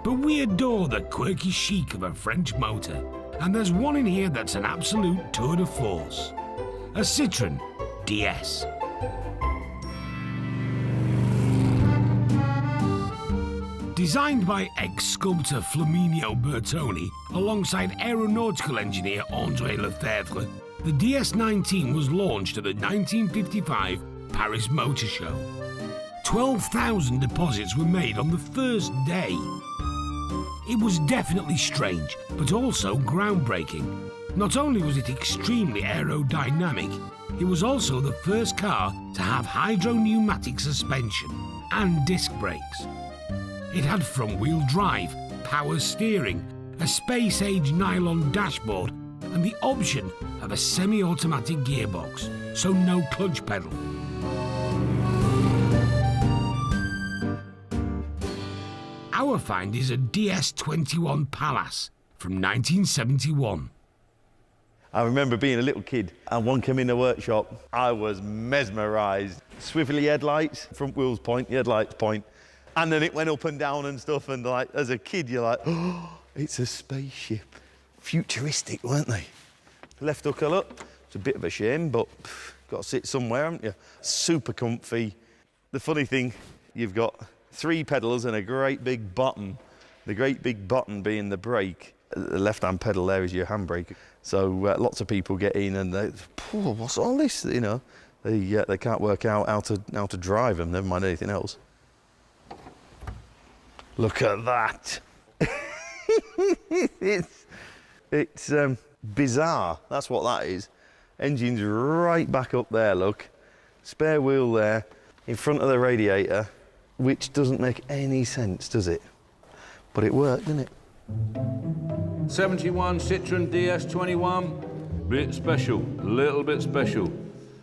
But we adore the quirky chic of a French motor, and there's one in here that's an absolute tour de force. A Citroen DS. Designed by ex-sculptor Flaminio Bertoni alongside aeronautical engineer André Lefebvre, the DS19 was launched at the 1955 Paris Motor Show. 12,000 deposits were made on the first day. It was definitely strange, but also groundbreaking. Not only was it extremely aerodynamic, it was also the first car to have hydro-pneumatic suspension and disc brakes. It had front-wheel drive, power steering, a space-age nylon dashboard, and the option of a semi-automatic gearbox, so no clutch pedal. Our find is a DS21 Palace from 1971. I remember being a little kid and one came in the workshop. I was mesmerised. Swivelly headlights, front wheels point, the headlights point. And then it went up and down and stuff, and like, as a kid, you're like, oh, it's a spaceship. Futuristic, weren't they? Left hooker up, it's a bit of a shame, but got to sit somewhere, haven't you? Super comfy. The funny thing, you've got 3 pedals and a great big button. The great big button being the brake. The left-hand pedal there is your handbrake. So lots of people get in and they, what's all this? You know, they can't work out how to drive them, never mind anything else. Look at that. it's bizarre, that's what that is. Engine's right back up there, look. Spare wheel there, in front of the radiator, which doesn't make any sense, does it? But it worked, didn't it? 71 Citroen DS 21, bit special, little bit special.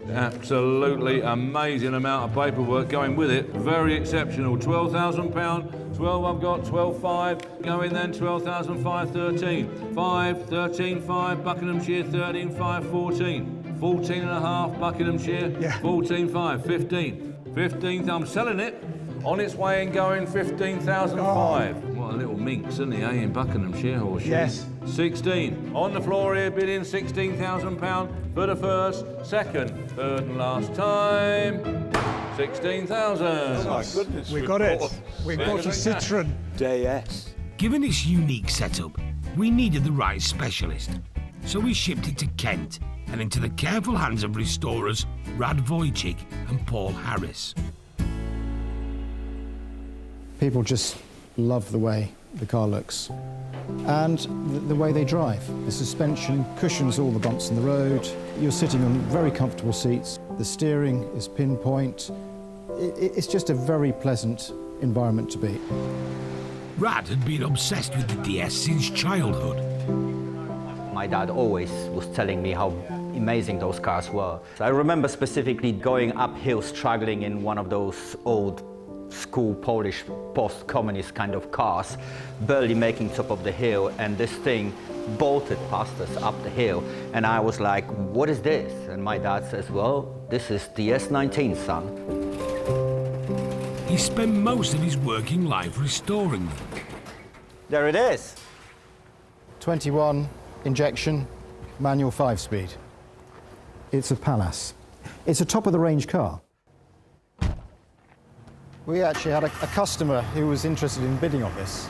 Absolutely amazing amount of paperwork going with it, very exceptional. £12,000, 12 I've got, 12,500, going then 12,500, 13, 5, 13, 5, Buckinghamshire, 13, 5, 14, 14 and a half, Buckinghamshire, yeah. 14, 5, 15, 15, I'm selling it. On its way and going 15,005. What a little minx, isn't he, eh, in Buckinghamshire, horseshoe? Yes. 16. On the floor here, bidding £16,000 for the first, second, third and last time. 16,000. Oh my goodness. We got it. We got a Citroen DS. Given its unique setup, we needed the right specialist. So we shipped it to Kent and into the careful hands of restorers Rad Wojcik and Paul Harris. People just love the way the car looks and the way they drive. The suspension cushions all the bumps in the road. You're sitting on very comfortable seats. The steering is pinpoint. It's just a very pleasant environment to be. Rad had been obsessed with the DS since childhood. My dad always was telling me how amazing those cars were. So I remember specifically going uphill, struggling in one of those old school Polish post-communist kind of cars, barely making top of the hill, and this thing bolted past us up the hill, and I was like, what is this? And my dad says, well, this is DS19, son. He spent most of his working life restoring them. There it is. 21 injection, manual 5-speed. It's a Palace. It's a top-of-the-range car. We actually had a customer who was interested in bidding on this,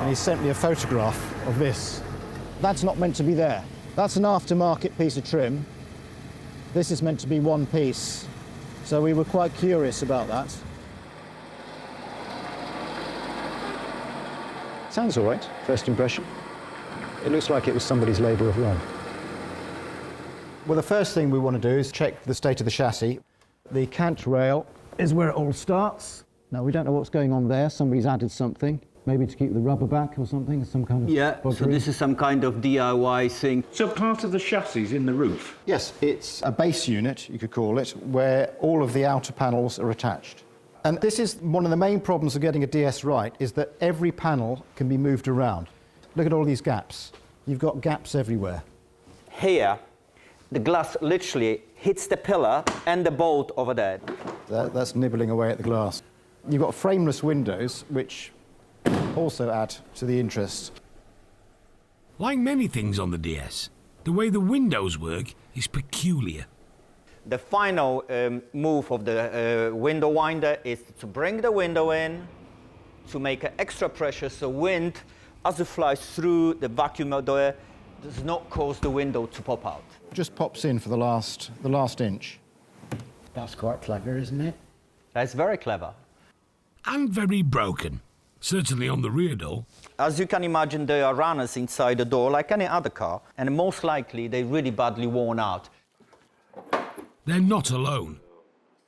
and he sent me a photograph of this. That's not meant to be there. That's an aftermarket piece of trim. This is meant to be one piece, so we were quite curious about that. Sounds all right, first impression. It looks like it was somebody's labour of love. Well, the first thing we want to do is check the state of the chassis. The cant rail is where it all starts. Now, we don't know what's going on there. Somebody's added something, maybe to keep the rubber back or something, some kind of... Yeah, buggery. So this is some kind of DIY thing. So part of the chassis is in the roof? Yes, it's a base unit, you could call it, where all of the outer panels are attached. And this is one of the main problems of getting a DS right, is that every panel can be moved around. Look at all these gaps. You've got gaps everywhere. Here, the glass literally hits the pillar and the bolt over there. That's nibbling away at the glass. You've got frameless windows, which also add to the interest. Like many things on the DS, the way the windows work is peculiar. The final move of the window winder is to bring the window in, to make an extra pressure so wind, as it flies through the vacuum door, does not cause the window to pop out. Just pops in for the last inch. That's quite clever, isn't it? That's very clever. And very broken, certainly on the rear door. As you can imagine, there are runners inside the door like any other car, and most likely they're really badly worn out. They're not alone.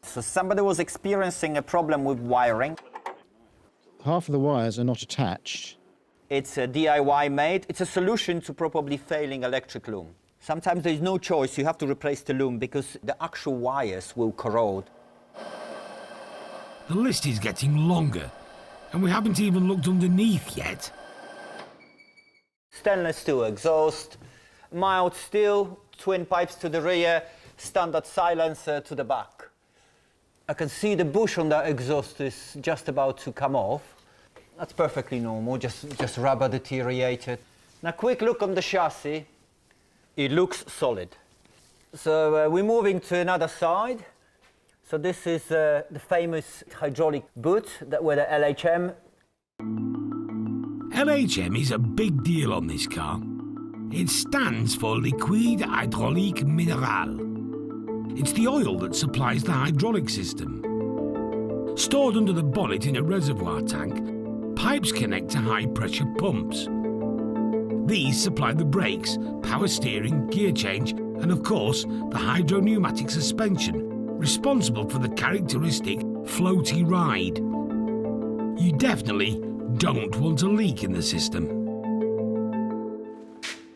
So somebody was experiencing a problem with wiring. Half of the wires are not attached. It's a DIY made. It's a solution to probably failing electric loom. Sometimes there's no choice, you have to replace the loom because the actual wires will corrode. The list is getting longer, and we haven't even looked underneath yet. Stainless steel exhaust, mild steel, twin pipes to the rear, standard silencer to the back. I can see the bush on that exhaust is just about to come off. That's perfectly normal, just rubber deteriorated. Now, quick look on the chassis. It looks solid. So we're moving to another side. So this is the famous hydraulic boot with the LHM. LHM is a big deal on this car. It stands for Liquide Hydraulique Mineral. It's the oil that supplies the hydraulic system. Stored under the bonnet in a reservoir tank, pipes connect to high-pressure pumps. These supply the brakes, power steering, gear change, and of course, the hydro-pneumatic suspension, responsible for the characteristic floaty ride. You definitely don't want a leak in the system.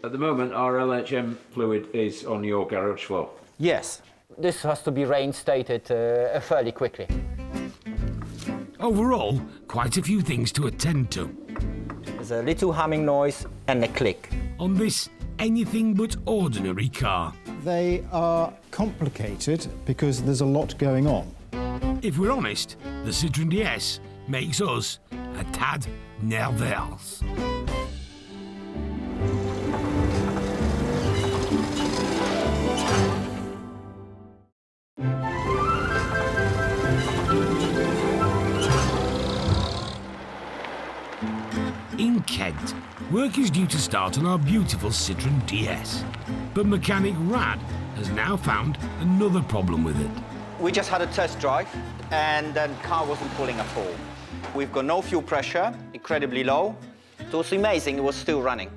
At the moment, our LHM fluid is on your garage floor. Yes, this has to be reinstated fairly quickly. Overall, quite a few things to attend to. There's a little humming noise and a click. On this anything but ordinary car. They are complicated because there's a lot going on. If we're honest, the Citroen DS makes us a tad nervous. In Kent, work is due to start on our beautiful Citroen DS. But mechanic Rad has now found another problem with it. We just had a test drive and the car wasn't pulling at all. We've got no fuel pressure, incredibly low. It was amazing, it was still running.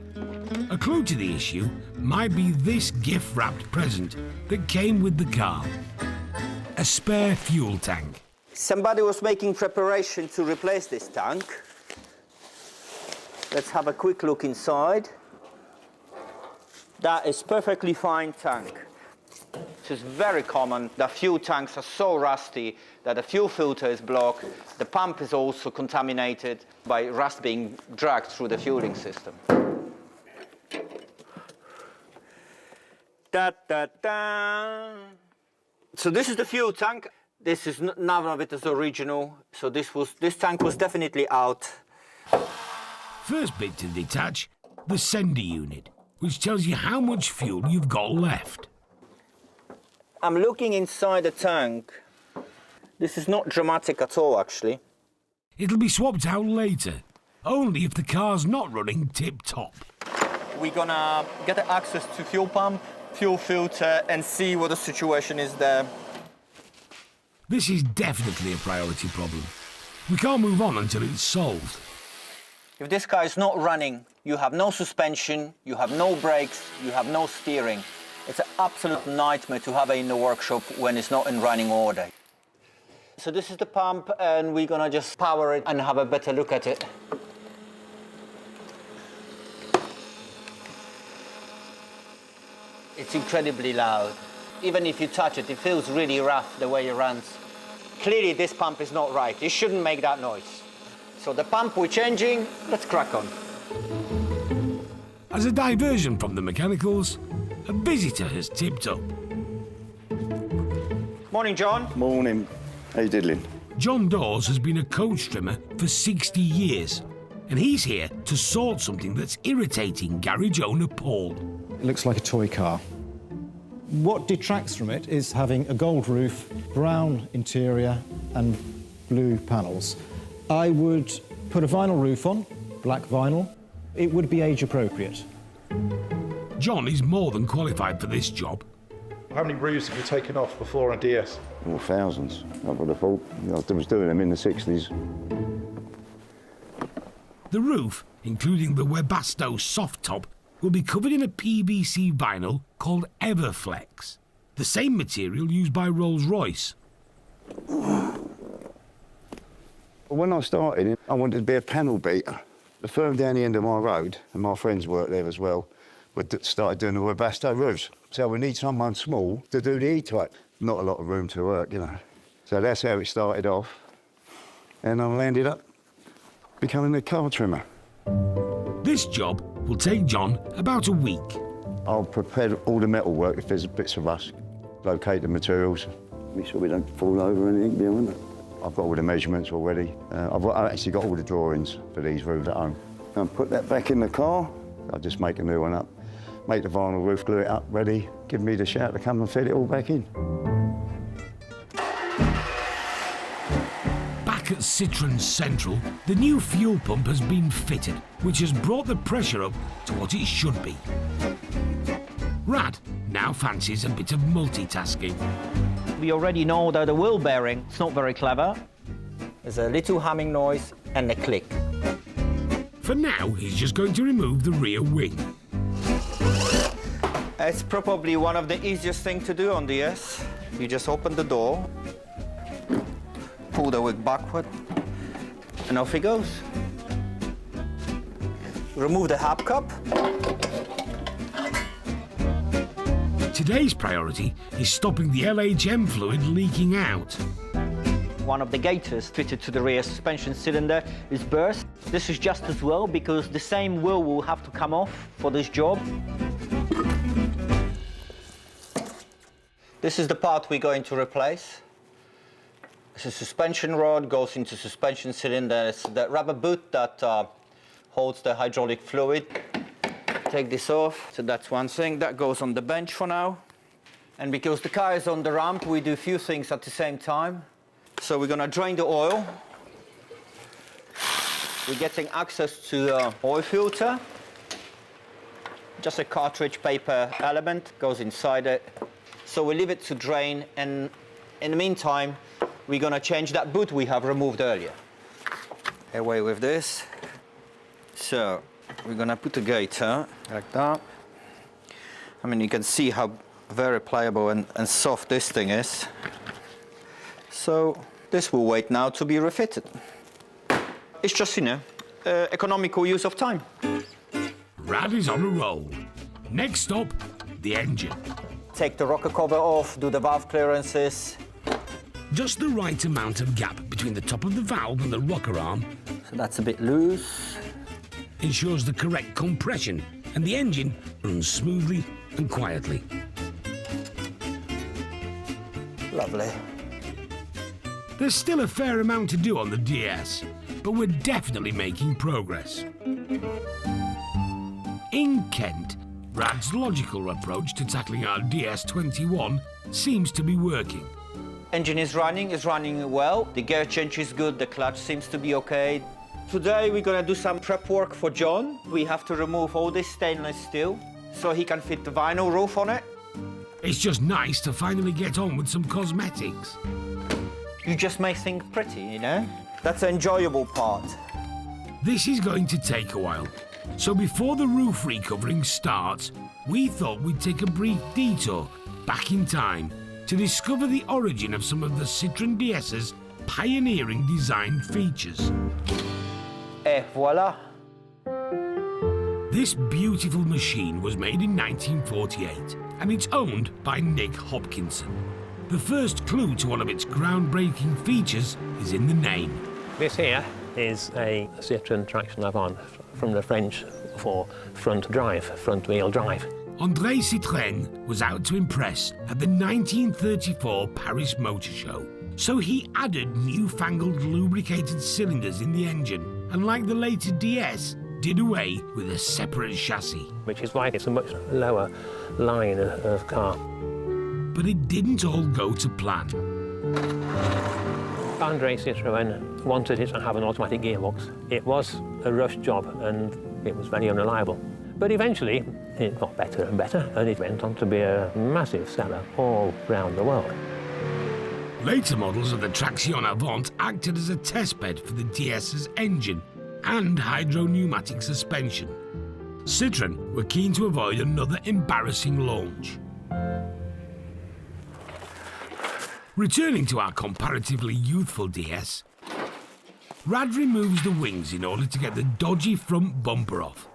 A clue to the issue might be this gift-wrapped present that came with the car. A spare fuel tank. Somebody was making preparation to replace this tank. Let's have a quick look inside. That is perfectly fine tank. This is very common. The fuel tanks are so rusty that the fuel filter is blocked. The pump is also contaminated by rust being dragged through the fueling system. Da, da, da. So this is the fuel tank. This is none of it is original. So this tank was definitely out. First bit to detach, the sender unit, which tells you how much fuel you've got left. I'm looking inside the tank. This is not dramatic at all, actually. It'll be swapped out later, only if the car's not running tip-top. We're gonna get access to fuel pump, fuel filter, and see what the situation is there. This is definitely a priority problem. We can't move on until it's solved. If this car is not running, you have no suspension, you have no brakes, you have no steering. It's an absolute nightmare to have it in the workshop when it's not in running order. So this is the pump, and we're gonna just power it and have a better look at it. It's incredibly loud. Even if you touch it, it feels really rough the way it runs. Clearly this pump is not right. It shouldn't make that noise. So the pump we're changing, let's crack on. As a diversion from the mechanicals, a visitor has tipped up. Morning, John. Morning. How you diddling? John Dawes has been a coach trimmer for 60 years. and he's here to sort something that's irritating garage owner Paul. It looks like a toy car. What detracts from it is having a gold roof, brown interior and blue panels. I would put a vinyl roof on, black vinyl. It would be age appropriate. John is more than qualified for this job. How many roofs have you taken off before on DS? Well, thousands, I would have thought. I was doing them in the 60s. The roof, including the Webasto soft top, will be covered in a PVC vinyl called Everflex, the same material used by Rolls-Royce. When I started, I wanted to be a panel beater. The firm down the end of my road, and my friends worked there as well, started doing the Webasto roofs. So we need someone small to do the E-type. Not a lot of room to work, you know. So that's how it started off. And I ended up becoming a car trimmer. This job will take John about a week. I'll prepare all the metal work if there's bits of rust, locate the materials. Make sure we don't fall over anything behind it. I've got all the measurements already. I've actually got all the drawings for these roofs at home. I'll put that back in the car. I'll just make a new one up. Make the vinyl roof, glue it up, ready. Give me the shout to come and fit it all back in. Back at Citroen Central, the new fuel pump has been fitted, which has brought the pressure up to what it should be. Rad now fancies a bit of multitasking. We already know that the wheel bearing is not very clever. There's a little humming noise and a click. For now, he's just going to remove the rear wing. It's probably one of the easiest things to do on DS. You just open the door, pull the wing backward, and off it goes. Remove the hubcap. Today's priority is stopping the LHM fluid leaking out. One of the gaiters fitted to the rear suspension cylinder is burst. This is just as well because the same wheel will have to come off for this job. This is the part we're going to replace. It's a suspension rod, goes into suspension cylinder. It's the rubber boot that holds the hydraulic fluid. Take this off. So that's one thing. That goes on the bench for now. And because the car is on the ramp, we do a few things at the same time. So we're going to drain the oil. We're getting access to the oil filter. Just a cartridge paper element goes inside it. So we leave it to drain, and in the meantime, we're going to change that boot we have removed earlier. Away with this. So we're going to put the gaiter like that. I mean, you can see how very pliable and soft this thing is. So this will wait now to be refitted. It's just, you know, economical use of time. Rad is on a roll. Next stop, the engine. Take the rocker cover off, do the valve clearances. Just the right amount of gap between the top of the valve and the rocker arm. So that's a bit loose. Ensures the correct compression and the engine runs smoothly and quietly. Lovely. There's still a fair amount to do on the DS, but we're definitely making progress. In Kent, Rad's logical approach to tackling our DS21 seems to be working. Engine is running well. The gear change is good, the clutch seems to be okay. Today we're gonna do some prep work for John. We have to remove all this stainless steel so he can fit the vinyl roof on it. It's just nice to finally get on with some cosmetics. You just make things pretty, you know? That's the enjoyable part. This is going to take a while, so before the roof recovering starts, we thought we'd take a brief detour back in time to discover the origin of some of the Citroen DS's pioneering design features. Et voila. This beautiful machine was made in 1948 and it's owned by Nick Hopkinson. The first clue to one of its groundbreaking features is in the name. This here is a Citroen traction avant from the French for front wheel drive. André Citroën was out to impress at the 1934 Paris Motor Show, so he added newfangled lubricated cylinders in the engine and like the later DS, did away with a separate chassis. Which is why it's a much lower line of car. But it didn't all go to plan. André Citroen wanted it to have an automatic gearbox. It was a rush job and it was very unreliable. But eventually it got better and better, and it went on to be a massive seller all around the world. Later models of the Traction Avant acted as a testbed for the DS's engine and hydro-pneumatic suspension. Citroen were keen to avoid another embarrassing launch. Returning to our comparatively youthful DS, Rad removes the wings in order to get the dodgy front bumper off.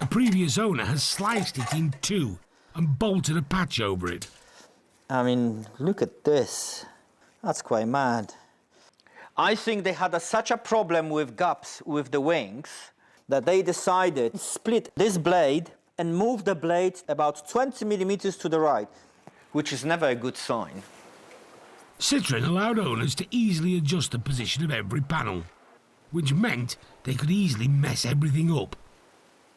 The previous owner has sliced it in two and bolted a patch over it. I mean, look at this. That's quite mad. I think they had such a problem with gaps with the wings that they decided to split this blade and move the blade about 20 millimeters to the right, which is never a good sign. Citroen allowed owners to easily adjust the position of every panel, which meant they could easily mess everything up.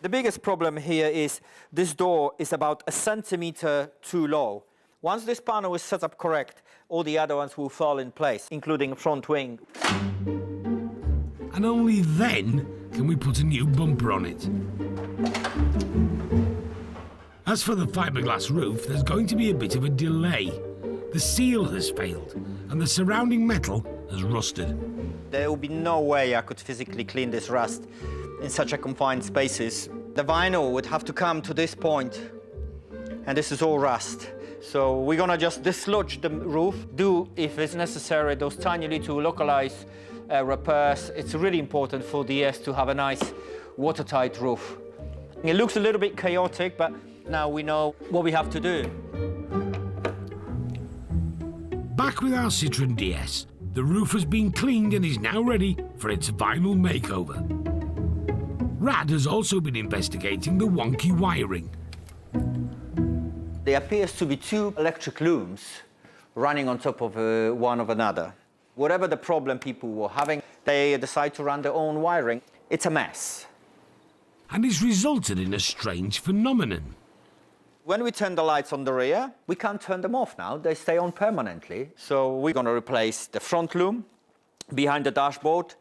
The biggest problem here is this door is about a centimeter too low. Once this panel is set up correct, all the other ones will fall in place, including front wing. And only then can we put a new bumper on it. As for the fiberglass roof, there's going to be a bit of a delay. The seal has failed, and the surrounding metal has rusted. There will be no way I could physically clean this rust in such a confined spaces. The vinyl would have to come to this point, and this is all rust. So we're gonna just dislodge the roof, do, if it's necessary, those tiny little localized repairs. It's really important for DS to have a nice watertight roof. It looks a little bit chaotic, but now we know what we have to do. Back with our Citroen DS, the roof has been cleaned and is now ready for its vinyl makeover. Rad has also been investigating the wonky wiring. There appears to be two electric looms running on top of one of another. Whatever the problem people were having, they decide to run their own wiring. It's a mess. And it's resulted in a strange phenomenon. When we turn the lights on the rear, we can't turn them off now. They stay on permanently. So we're going to replace the front loom behind the dashboard,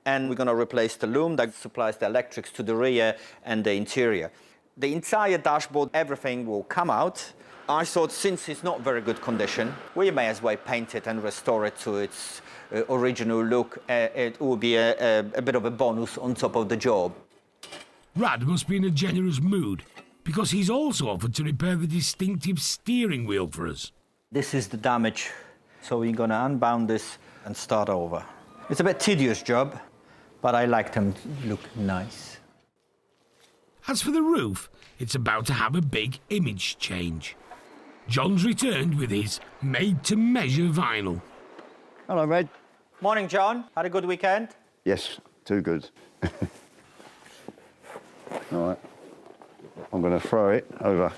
and we're going to replace the loom that supplies the electrics to the rear and the interior. The entire dashboard, everything will come out. I thought, since it's not very good condition, we may as well paint it and restore it to its original look. It will be a bit of a bonus on top of the job. Rad must be in a generous mood, because he's also offered to repair the distinctive steering wheel for us. This is the damage, so we're going to unbound this and start over. It's a bit tedious job, but I like them to look nice. As for the roof, it's about to have a big image change. John's returned with his made-to-measure vinyl. Hello, Red. Morning, John. Had a good weekend? Yes, too good. All right. I'm going to throw it over.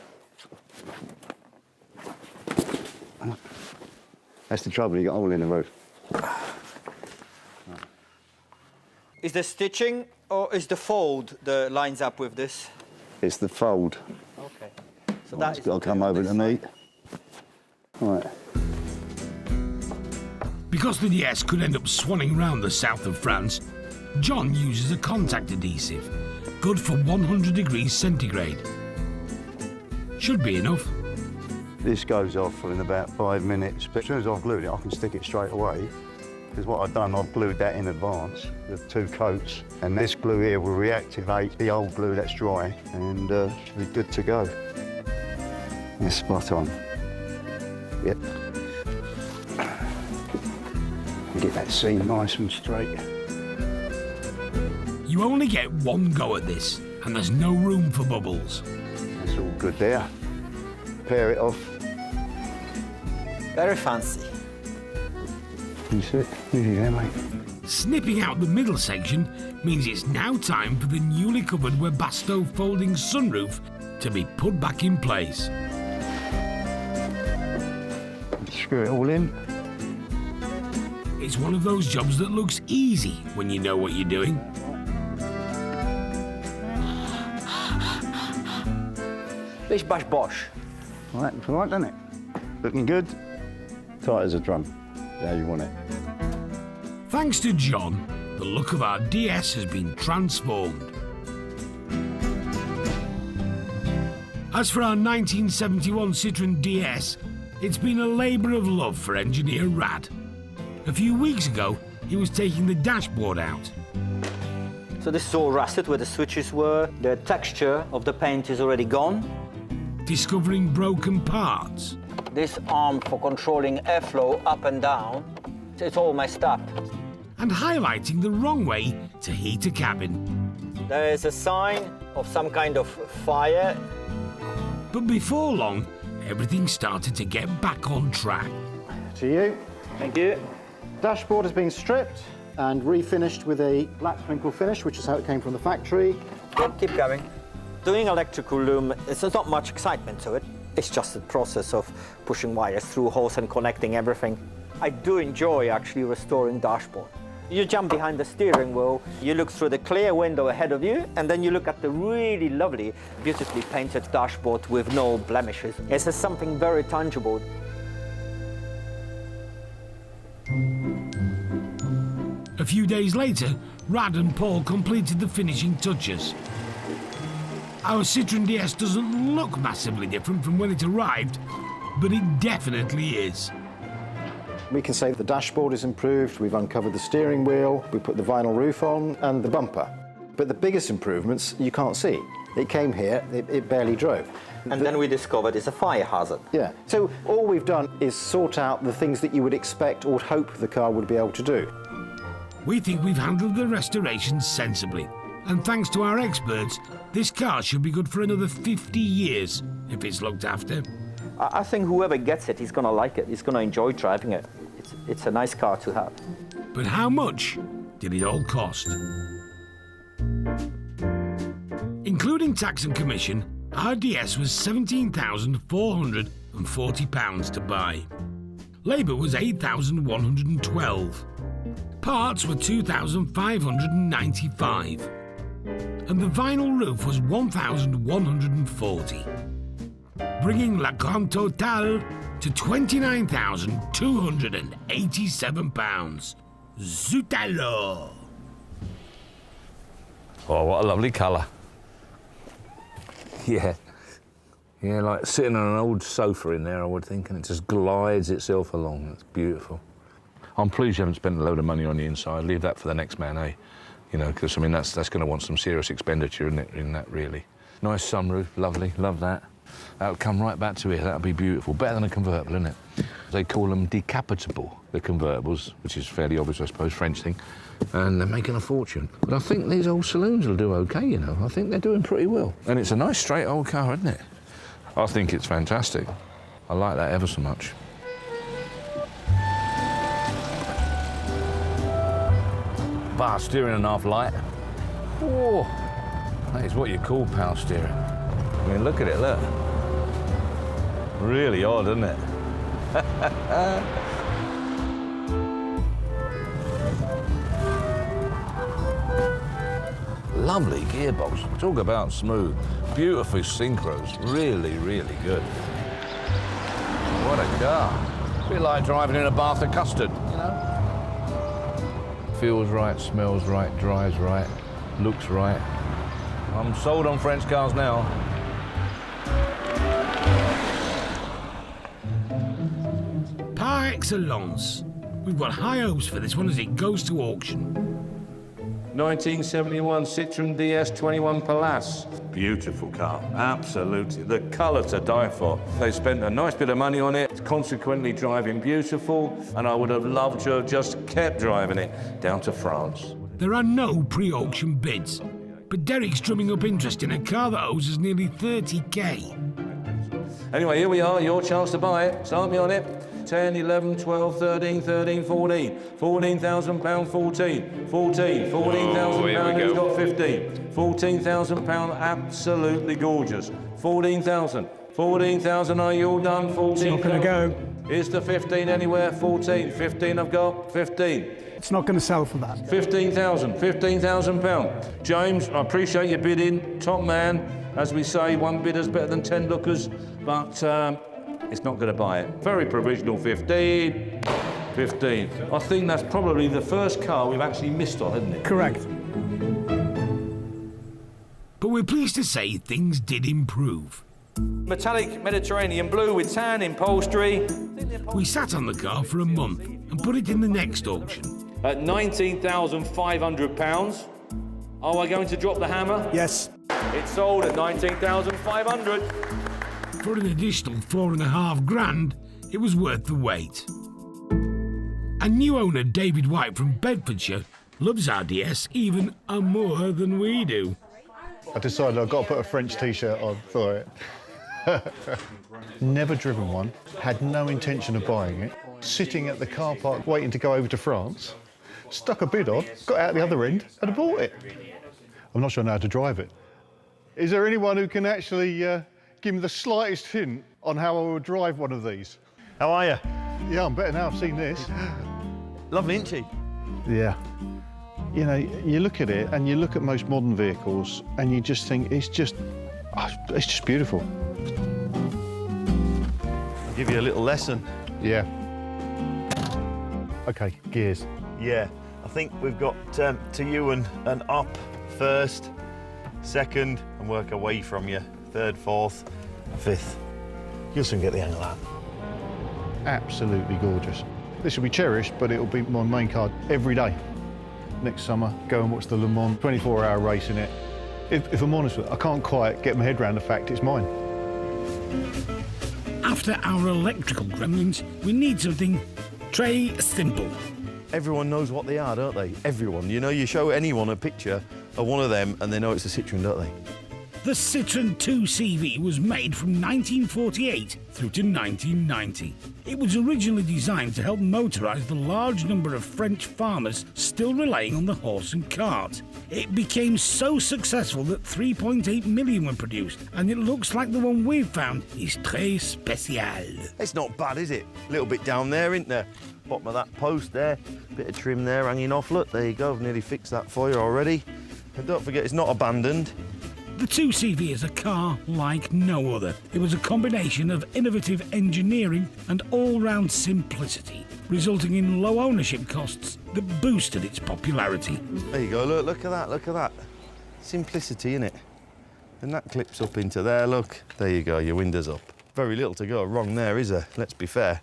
That's the trouble, you got a hole in the roof. Is the stitching or is the fold that lines up with this? It's the fold. Okay. So that's got to come over to me. All right. Because the DS could end up swanning round the south of France, John uses a contact adhesive, good for 100 degrees centigrade. Should be enough. This goes off in about 5 minutes, but as soon as I've glued it, I can stick it straight away. Because what I've done, I've glued that in advance, the 2 coats, and this glue here will reactivate the old glue that's dry, and should be good to go. Yeah, spot on. Yep. Get that seam nice and straight. You only get one go at this, and there's no room for bubbles. That's all good there. Pare it off. Very fancy. You see it? Easy there, mate. Snipping out the middle section means it's now time for the newly covered Webasto folding sunroof to be put back in place. Screw it all in. it's one of those jobs that looks easy when you know what you're doing. Bish bash bosh. All right, doesn't it? Looking good. Tight as a drum. There you want it. Thanks to John, the look of our DS has been transformed. As for our 1971 Citroen DS, it's been a labour of love for engineer Rad. A few weeks ago, he was taking the dashboard out. So this is all rusted where the switches were. The texture of the paint is already gone. Discovering broken parts. This arm for controlling airflow up and down, it's all messed up. And highlighting the wrong way to heat a cabin. There is a sign of some kind of fire. But before long, everything started to get back on track. To you. Thank you. Dashboard has been stripped and refinished with a black twinkle finish, which is how it came from the factory. Keep going. Doing electrical loom, there's not much excitement to it. It's just the process of pushing wires through holes and connecting everything. I do enjoy actually restoring dashboard. You jump behind the steering wheel, you look through the clear window ahead of you, and then you look at the really lovely, beautifully painted dashboard with no blemishes. It's just something very tangible. A few days later, Rad and Paul completed the finishing touches. Our Citroen DS doesn't look massively different from when it arrived, but it definitely is. We can say the dashboard is improved, we've uncovered the steering wheel, we put the vinyl roof on and the bumper. But the biggest improvements you can't see. It came here, it barely drove. And then we discovered it's a fire hazard. Yeah, so all we've done is sort out the things that you would expect or hope the car would be able to do. We think we've handled the restoration sensibly, and thanks to our experts, this car should be good for another 50 years if it's looked after. I think whoever gets it is going to like it, he's going to enjoy driving it. It's a nice car to have. But how much did it all cost? Including tax and commission, our DS was £17,440 to buy. Labour was £8,112. Parts were £2,595. And the vinyl roof was £1,140. Bringing la grand totale to £29,287. Zut alors! Oh, what a lovely colour. Yeah. Yeah, like sitting on an old sofa in there, I would think, and it just glides itself along. It's beautiful. I'm pleased you haven't spent a load of money on the inside. Leave that for the next man, eh? You know, because, I mean, that's going to want some serious expenditure, isn't it, in that, really? Nice sunroof, lovely, love that. That'll come right back to here, that'll be beautiful. Better than a convertible, isn't it? They call them decapitable, the convertibles, which is fairly obvious, I suppose, French thing. And they're making a fortune. But I think these old saloons will do OK, you know. I think they're doing pretty well. And it's a nice, straight old car, isn't it? I think it's fantastic. I like that ever so much. Bar steering and half light. Whoa, that is what you call power steering. I mean, look at it, look. Really odd, isn't it? Lovely gearbox. Talk about smooth. Beautiful synchros. Really, really good. What a car. A bit like driving in a bath of custard, you know? Feels right, smells right, drives right, looks right. I'm sold on French cars now. Par excellence. We've got high hopes for this one as it goes to auction. 1971 Citroen DS 21 Palace. Beautiful car, absolutely. The colour to die for. They spent a nice bit of money on it, consequently driving beautiful, and I would have loved to have just kept driving it down to France. There are no pre-auction bids, but Derek's drumming up interest in a car that owes us nearly 30k. Anyway, here we are, your chance to buy it. Start me on it. 10, 11, 12, 13, 13, 14. £14,000, 14. 14, £14,000, who's got 15? £14,000, absolutely gorgeous. 14,000. 14,000, are you all done? 14,000. It's not going to go. Is the 15 anywhere? 14, 15 I've got, 15. It's not going to sell for that. 15,000, £15,000. James, I appreciate your bidding, top man. As we say, one bidder's better than 10 lookers, but it's not going to buy it. Very provisional, 15, 15. I think that's probably the first car we've actually missed on, isn't it? Correct. But we're pleased to say things did improve. Metallic Mediterranean blue with tan upholstery. We sat on the car for a month and put it in the next auction. At £19,500. Are we going to drop the hammer? Yes. It's sold at £19,500. For an additional £4.5 grand, it was worth the wait. And new owner David White from Bedfordshire loves our DS even more than we do. I decided I've got to put a French t-shirt on for it. Never driven one, had no intention of buying it. Sitting at the car park waiting to go over to France, stuck a bid on, got out the other end and I bought it. I'm not sure I know how to drive it. Is there anyone who can actually give me the slightest hint on how I would drive one of these? How are you? Yeah, I'm better now, I've seen this. Lovely, isn't she? Yeah. You know, you look at it and you look at most modern vehicles and you just think it's just beautiful. I'll give you a little lesson. Yeah. OK, gears. Yeah, I think we've got to you and up first, second, and work away from you, third, fourth, fifth. You'll soon get the hang of that. Absolutely gorgeous. This will be cherished, but it'll be my main car every day. Next summer, go and watch the Le Mans 24-hour race in it. If I'm honest with you, I can't quite get my head around the fact it's mine. After our electrical gremlins, we need something très simple. Everyone knows what they are, don't they? Everyone. You know, you show anyone a picture of one of them and they know it's a Citroen, don't they? The Citroen 2CV was made from 1948 through to 1990. It was originally designed to help motorise the large number of French farmers still relying on the horse and cart. It became so successful that 3.8 million were produced, and it looks like the one we've found is très spécial. It's not bad, is it? A little bit down there, isn't there? Bottom of that post there, bit of trim there hanging off. Look, there you go, I've nearly fixed that for you already. And don't forget, it's not abandoned. The 2CV is a car like no other. It was a combination of innovative engineering and all-round simplicity, resulting in low ownership costs that boosted its popularity. There you go, look at that. Simplicity, innit? And that clips up into there, look. There you go, your window's up. Very little to go wrong there, is there? Let's be fair.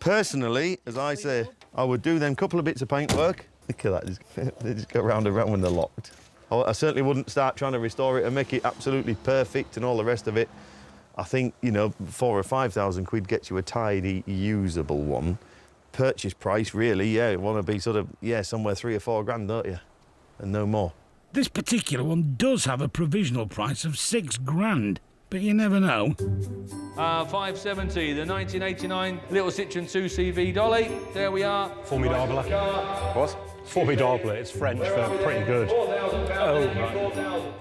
Personally, as I say, I would do them couple of bits of paintwork. Look at that, they just go round and round when they're locked. I certainly wouldn't start trying to restore it and make it absolutely perfect and all the rest of it. I think, you know, 4,000 or 5,000 quid gets you a tidy, usable one. Purchase price, really, yeah, you want to be sort of, yeah, somewhere 3 or 4 grand, don't you? And no more. This particular one does have a provisional price of 6 grand, but you never know. 570, the 1989 little Citroen 2CV Dolly. There we are. Formidable. What? Formidable, it's French for pretty good. Oh, right.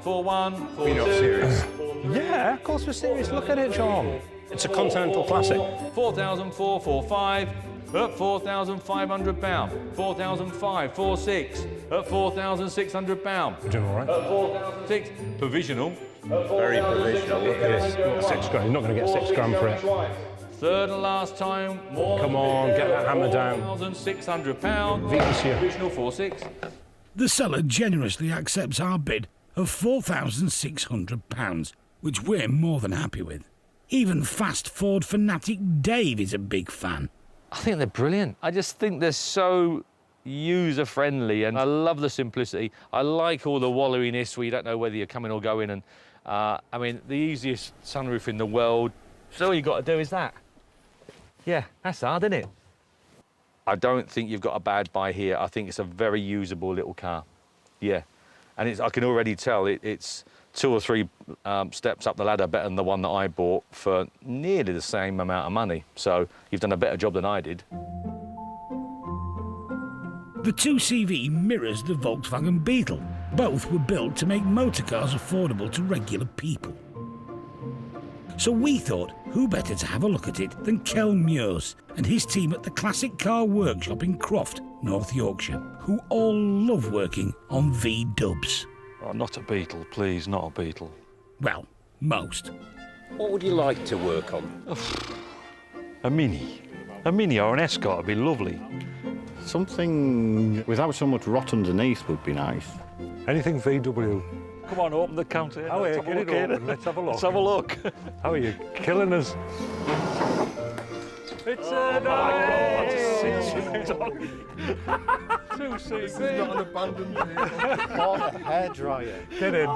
4-1, 4-2. You're not serious? Yeah, of course we're serious. Look at it, John. It's a continental classic. 4,445 at £4,500. 4,005, 46 at £4,600. We're doing all right. At 4,006, provisional. Very provisional. Look at this. 6 grand. You're not going to get 6 grand for it. Third and last time, more. Come on, get that hammer down. £1,600. Provisional 46. The seller generously accepts our bid of £4,600, which we're more than happy with. Even fast Ford fanatic Dave is a big fan. I think they're brilliant. I just think they're so user-friendly, and I love the simplicity. I like all the wallowiness where you don't know whether you're coming or going, and I mean, the easiest sunroof in the world. So all you've got to do is that. Yeah, that's hard, isn't it? I don't think you've got a bad buy here. I think it's a very usable little car. Yeah, and I can already tell it's 2 or 3 steps up the ladder better than the one that I bought for nearly the same amount of money. So you've done a better job than I did. The 2CV mirrors the Volkswagen Beetle. Both were built to make motorcars affordable to regular people. So we thought, who better to have a look at it than Kel Muirs and his team at the Classic Car Workshop in Croft, North Yorkshire, who all love working on V-dubs. Oh, not a Beetle, please, not a Beetle. Well, most. What would you like to work on? A Mini. A Mini or an Escort would be lovely. Something without so much rot underneath would be nice. Anything VW. Come on, open the counter. Oh, yeah, get it open. Let's have a look. Let's have a look. How are you? Killing us. It's a Citroen. 2CV. This is not an abandoned vehicle. Or a hairdryer. Get in.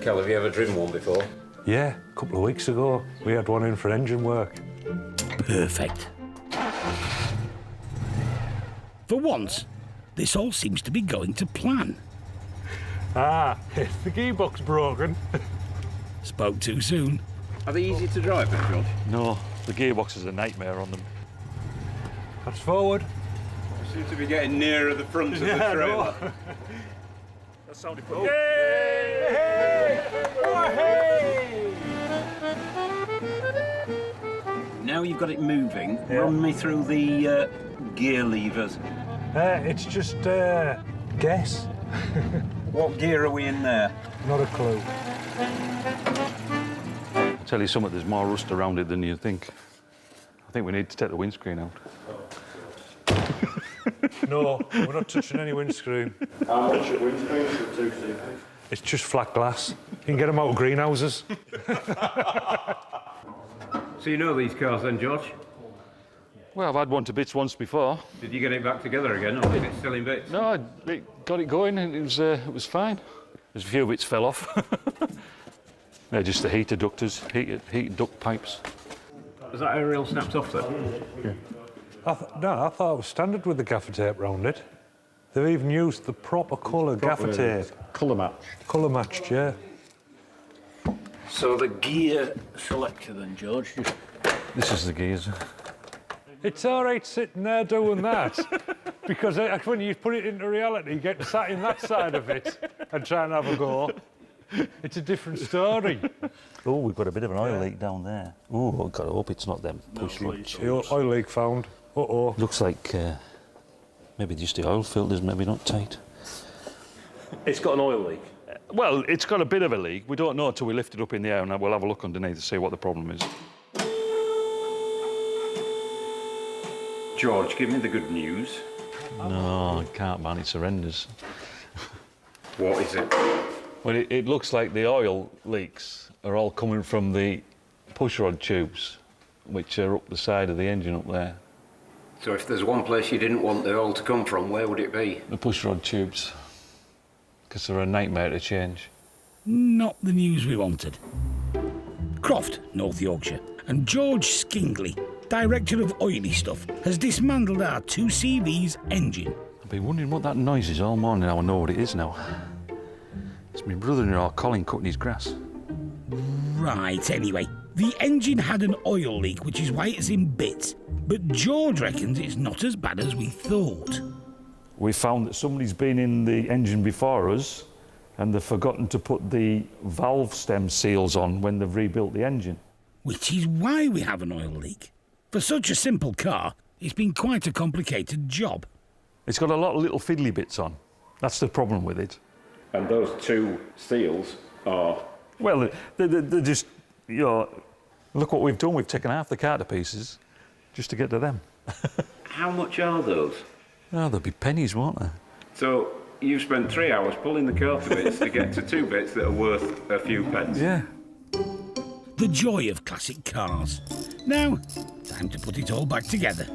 Kel, have you ever driven one before? Yeah, a couple of weeks ago. We had one in for engine work. Perfect. For once, this all seems to be going to plan. Ah, it's the gearbox broken. Spoke too soon. Are they easy to drive then, George? No, the gearbox is a nightmare on them. That's forward. We seem to be getting nearer the front of the trailer. That sounded good. Yay! Now you've got it moving, run me through the gear levers. It's just guess. What gear are we in there? Not a clue. I'll tell you something, there's more rust around it than you think. I think we need to take the windscreen out. No, we're not touching any windscreen. How much are windscreens for 2CV? It's just flat glass. You can get them out of greenhouses. So you know these cars then, George? Well, I've had one to bits once before. Did you get it back together again, or is it still in bits? No, I got it going and it was fine. There's a few bits fell off. They're just the heater ductors, heated duct pipes. Was that aerial snapped off then? Yeah. I thought it was standard with the gaffer tape round it. They've even used the proper colour gaffer tape. Colour matched. Colour matched, yeah. So the gear selector then, George? This is the gears. It's all right sitting there doing that, because when you put it into reality, you get sat in that side of it and try and have a go. It's a different story. Oh, we've got a bit of an oil leak down there. Oh, I hope it's not them push rods. Oil leak found. Uh-oh. Looks like maybe just the oil filter's maybe not tight. It's got an oil leak? Well, it's got a bit of a leak. We don't know until we lift it up in the air, and we'll have a look underneath to see what the problem is. George, give me the good news. No, I can't, man. It's horrendous. What is it? Well, it looks like the oil leaks are all coming from the pushrod tubes, which are up the side of the engine up there. So if there's one place you didn't want the oil to come from, where would it be? The pushrod tubes, because they're a nightmare to change. Not the news we wanted. Croft, North Yorkshire, and George Skingley, Director of Oily Stuff, has dismantled our 2CV's engine. I've been wondering what that noise is all morning. Now I know what it is now. It's my brother-in-law, Colin, cutting his grass. Right, anyway, the engine had an oil leak, which is why it's in bits. But George reckons it's not as bad as we thought. We found that somebody's been in the engine before us and they've forgotten to put the valve stem seals on when they've rebuilt the engine. Which is why we have an oil leak. For such a simple car, it's been quite a complicated job. It's got a lot of little fiddly bits on. That's the problem with it. And those two seals are... Well, they're just, you know, look what we've done. We've taken half the car to pieces just to get to them. How much are those? Oh, there'll be pennies, won't there? So you've spent 3 hours pulling the car to bits to get to 2 bits that are worth a few pence? Yeah. The joy of classic cars. Now, time to put it all back together.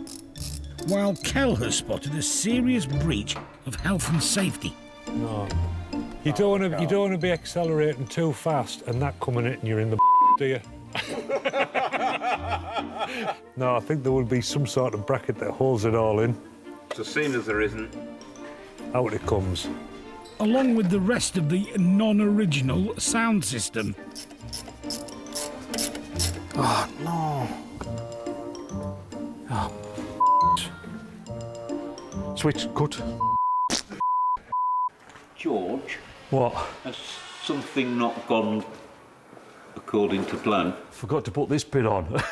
While Kel has spotted a serious breach of health and safety. No. You don't want to be accelerating too fast and that coming in and you're in the do you? No, I think there will be some sort of bracket that holds it all in. So seeing as there isn't, out it comes. Along with the rest of the non-original sound system. Oh, no. Oh, switch, cut. George? What? Has something not gone according to plan. Forgot to put this bit on. It's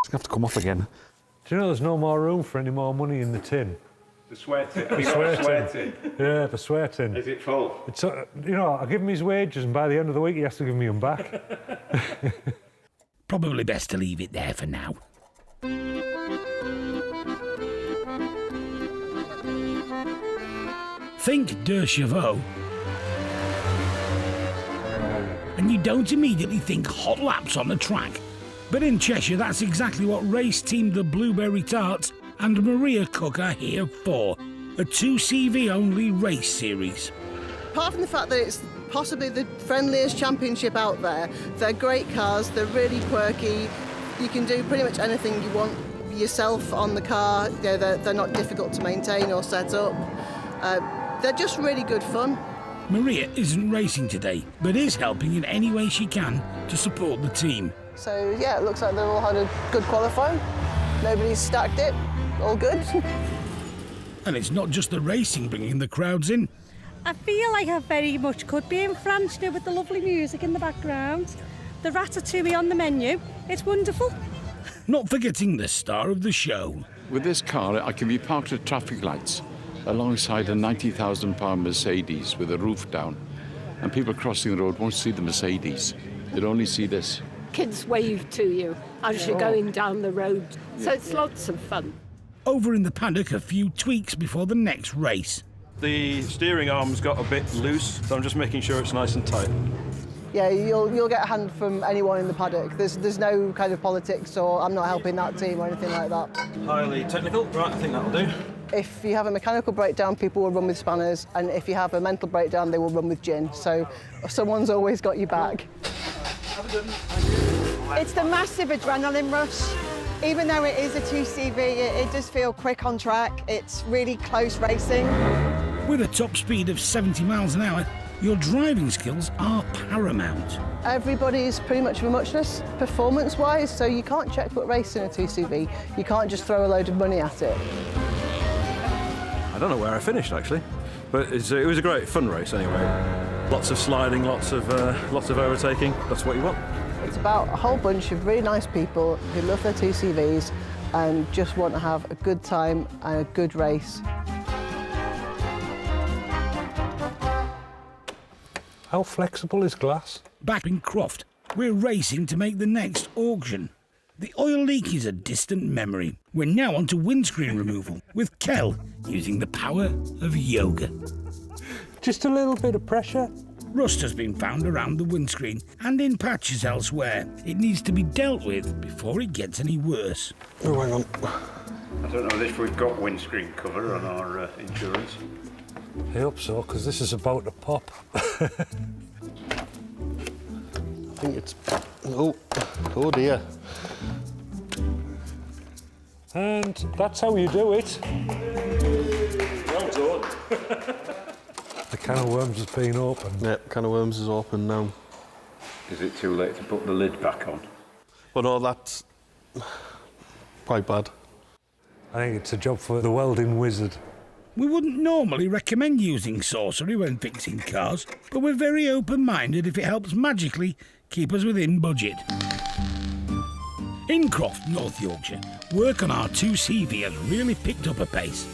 going to have to come off again. Do you know there's no more room for any more money in the tin? The swear tin. Have you got a swear tin? Yeah, the swear tin. Is it full? It's, you know, I give him his wages and by the end of the week he has to give me them back. Probably best to leave it there for now. Think deux chevaux, and you don't immediately think hot laps on the track. But in Cheshire, that's exactly what race team the Blueberry Tarts and Maria Cook are here for. A 2CV only race series. Apart from the fact that it's possibly the friendliest championship out there, they're great cars, they're really quirky, you can do pretty much anything you want yourself on the car, you know, they're not difficult to maintain or set up. They're just really good fun. Maria isn't racing today, but is helping in any way she can to support the team. So yeah, it looks like they've all had a good qualifying. Nobody's stacked it, all good. And it's not just the racing bringing the crowds in. I feel like I very much could be in France, you know, with the lovely music in the background. The ratatouille on the menu. It's wonderful. Not forgetting the star of the show. With this car, I can be parked at traffic lights alongside a £90,000 Mercedes with a roof down. And people crossing the road won't see the Mercedes. They'll only see this. Kids wave to you as you're going down the road. So it's lots of fun. Over in the paddock, a few tweaks before the next race. The steering arm's got a bit loose, so I'm just making sure it's nice and tight. Yeah, you'll get a hand from anyone in the paddock. There's no kind of politics or I'm not helping that team or anything like that. Highly technical. Right, I think that'll do. If you have a mechanical breakdown, people will run with spanners, and if you have a mental breakdown, they will run with gin. So someone's always got your back. It's the massive adrenaline rush. Even though it is a 2CV, it does feel quick on track. It's really close racing. With a top speed of 70 miles an hour, your driving skills are paramount. Everybody's pretty much of a muchness, performance-wise, so you can't checkbook race in a 2CV. You can't just throw a load of money at it. I don't know where I finished, actually, but it was a great fun race anyway. Lots of sliding, lots of overtaking. That's what you want. It's about a whole bunch of really nice people who love their 2CVs and just want to have a good time and a good race. How flexible is glass? Back in Croft, we're racing to make the next auction. The oil leak is a distant memory. We're now on to windscreen removal, with Kel using the power of yoga. Just a little bit of pressure. Rust has been found around the windscreen and in patches elsewhere. It needs to be dealt with before it gets any worse. Oh, hang on. I don't know if we've got windscreen cover on our insurance. I hope so, because this is about to pop. I think it's... Oh dear. And that's how you do it. Well done. The can of worms has been opened. Yep, can of worms is open now. Is it too late to put the lid back on? Well, no, that's quite bad. I think it's a job for the welding wizard. We wouldn't normally recommend using sorcery when fixing cars, but we're very open-minded if it helps magically keep us within budget. In Croft, North Yorkshire, work on our 2CV has really picked up a pace.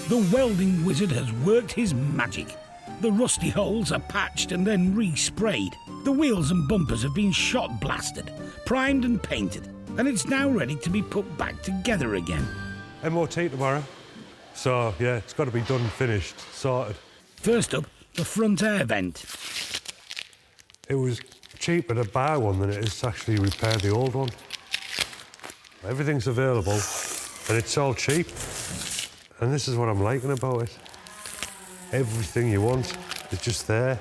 The welding wizard has worked his magic. The rusty holes are patched and then re-sprayed. The wheels and bumpers have been shot blasted, primed and painted, and it's now ready to be put back together again. MOT tomorrow. So, yeah, it's got to be done, finished, sorted. First up, the front air vent. It was cheaper to buy one than it is to actually repair the old one. Everything's available, and it's all cheap. And this is what I'm liking about it. Everything you want is just there.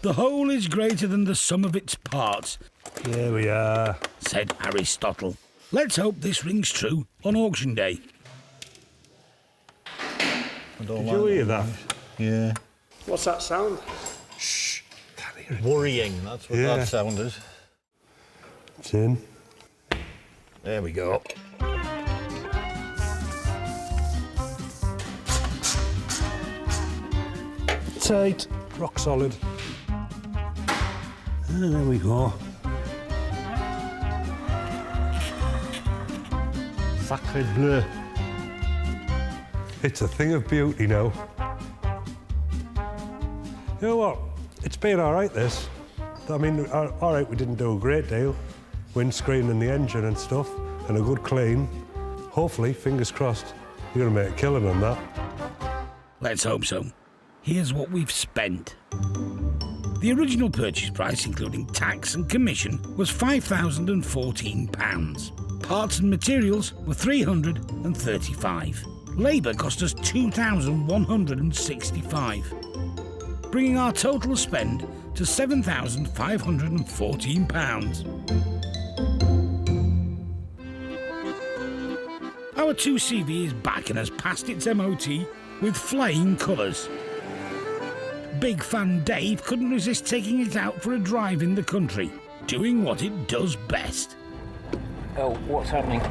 The whole is greater than the sum of its parts. Here we are, said Aristotle. Let's hope this rings true on auction day. Did you hear that? Yeah. What's that sound? Shh. Can't hear it. Worrying, that's what that sound is. It's in. There we go. tight, rock solid. And there we go. Sacre bleu. It's a thing of beauty now. You know what? It's been all right, this. I mean, all right, we didn't do a great deal. Windscreen and the engine and stuff, and a good clean. Hopefully, fingers crossed, you're gonna make a killing on that. Let's hope so. Here's what we've spent. The original purchase price, including tax and commission, was £5,014. Parts and materials were £335. Labour cost us £2,165, bringing our total spend to £7,514. Our 2CV is back and has passed its MOT with flying colours. Big fan Dave couldn't resist taking it out for a drive in the country, doing what it does best. Oh, what's happening?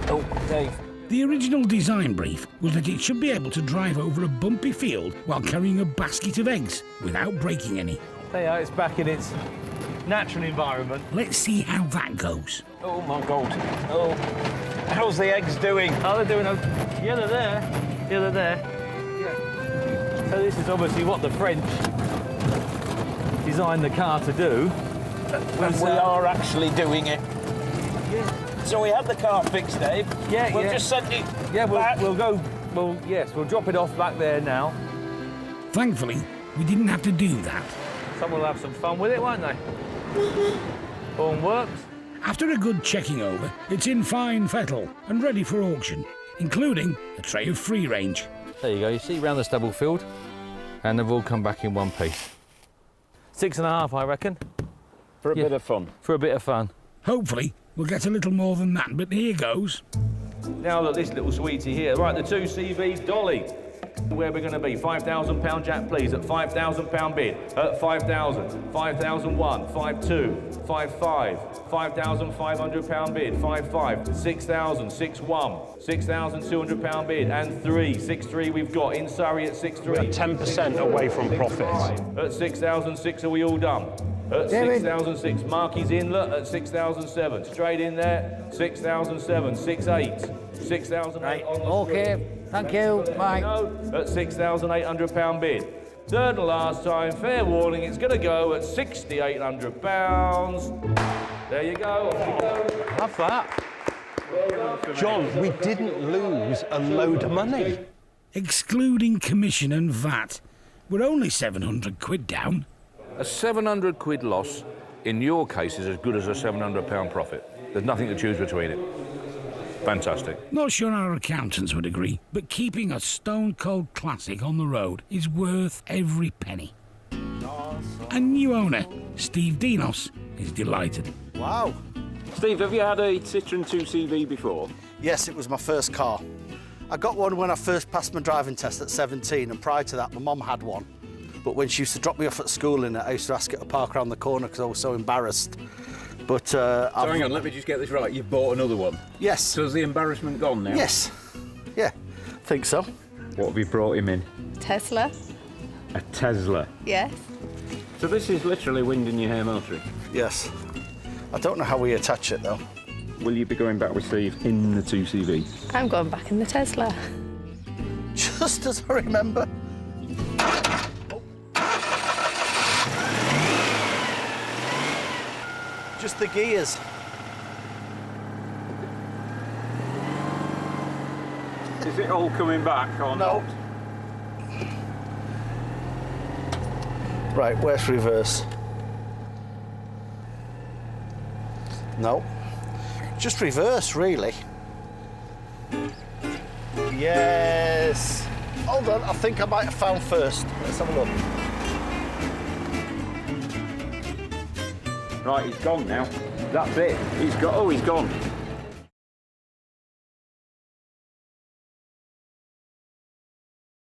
Oh, Dave. The original design brief was that it should be able to drive over a bumpy field while carrying a basket of eggs without breaking any. There you are, it's back in its natural environment. Let's see how that goes. Oh my God. Oh, how's the eggs doing? Oh, they're doing okay. Yeah, they're there. Yeah, they're there. Yeah. So this is obviously what the French designed the car to do. And we are actually doing it. Yeah. So we had the car fixed, Dave. Yeah, we'll just send it back. We'll go. Well, yes, we'll drop it off back there now. Thankfully, we didn't have to do that. Someone will have some fun with it, won't they? All works. After a good checking over, it's in fine fettle and ready for auction, including a tray of free range. There you go. You see round the stubble field, and they've all come back in one piece. 6.5, I reckon. For a bit of fun. For a bit of fun. Hopefully, we'll get a little more than that, but here goes. Now look, this little sweetie here. Right, the 2CV Dolly. Where we're going to be. £5,000 jack, please, at £5,000 bid. At 5,000, 5,001, 5,2, 5,5, £5,500 bid, 5,5, 6,000, 6,1, £6,200 bid, and 3, 6,3 we've got in Surrey at 6,3. 10% away from profits. At 6,006 are we all done? At 6,006, Marky's Inlet at 6,007. Straight in there, 6,007, 6,8, 6,008 on the Okay, thank you, bye. At £6,800 bid. Third and last time, fair warning, it's going to go at £6,800. There you go, off you go. Have that. John, we didn't lose a load of money. Excluding commission and VAT, we're only £700 down. A £700 loss, in your case, is as good as a £700 profit. There's nothing to choose between it. Fantastic. Not sure our accountants would agree, but keeping a stone-cold classic on the road is worth every penny. A new owner, Steve Dinos, is delighted. Wow. Steve, have you had a Citroen 2CV before? Yes, it was my first car. I got one when I first passed my driving test at 17, and prior to that, my mum had one. But when she used to drop me off at school in it, I used to ask her to park around the corner because I was so embarrassed. But so hang on, let me just get this right. You've bought another one? Yes. So is the embarrassment gone now? Yes. Yeah, I think so. What have you brought him in? Tesla. A Tesla? Yes. So this is literally wind in your hair motoring? Yes. I don't know how we attach it, though. Will you be going back with Steve in the 2CV? I'm going back in the Tesla. Just as I remember. Just the gears. Is it all coming back or not? Right, where's reverse? No. Just reverse, really. Yes. Hold on, I think I might have found first. Let's have a look. Right, he's gone now. That's it. He's gone. Oh, he's gone.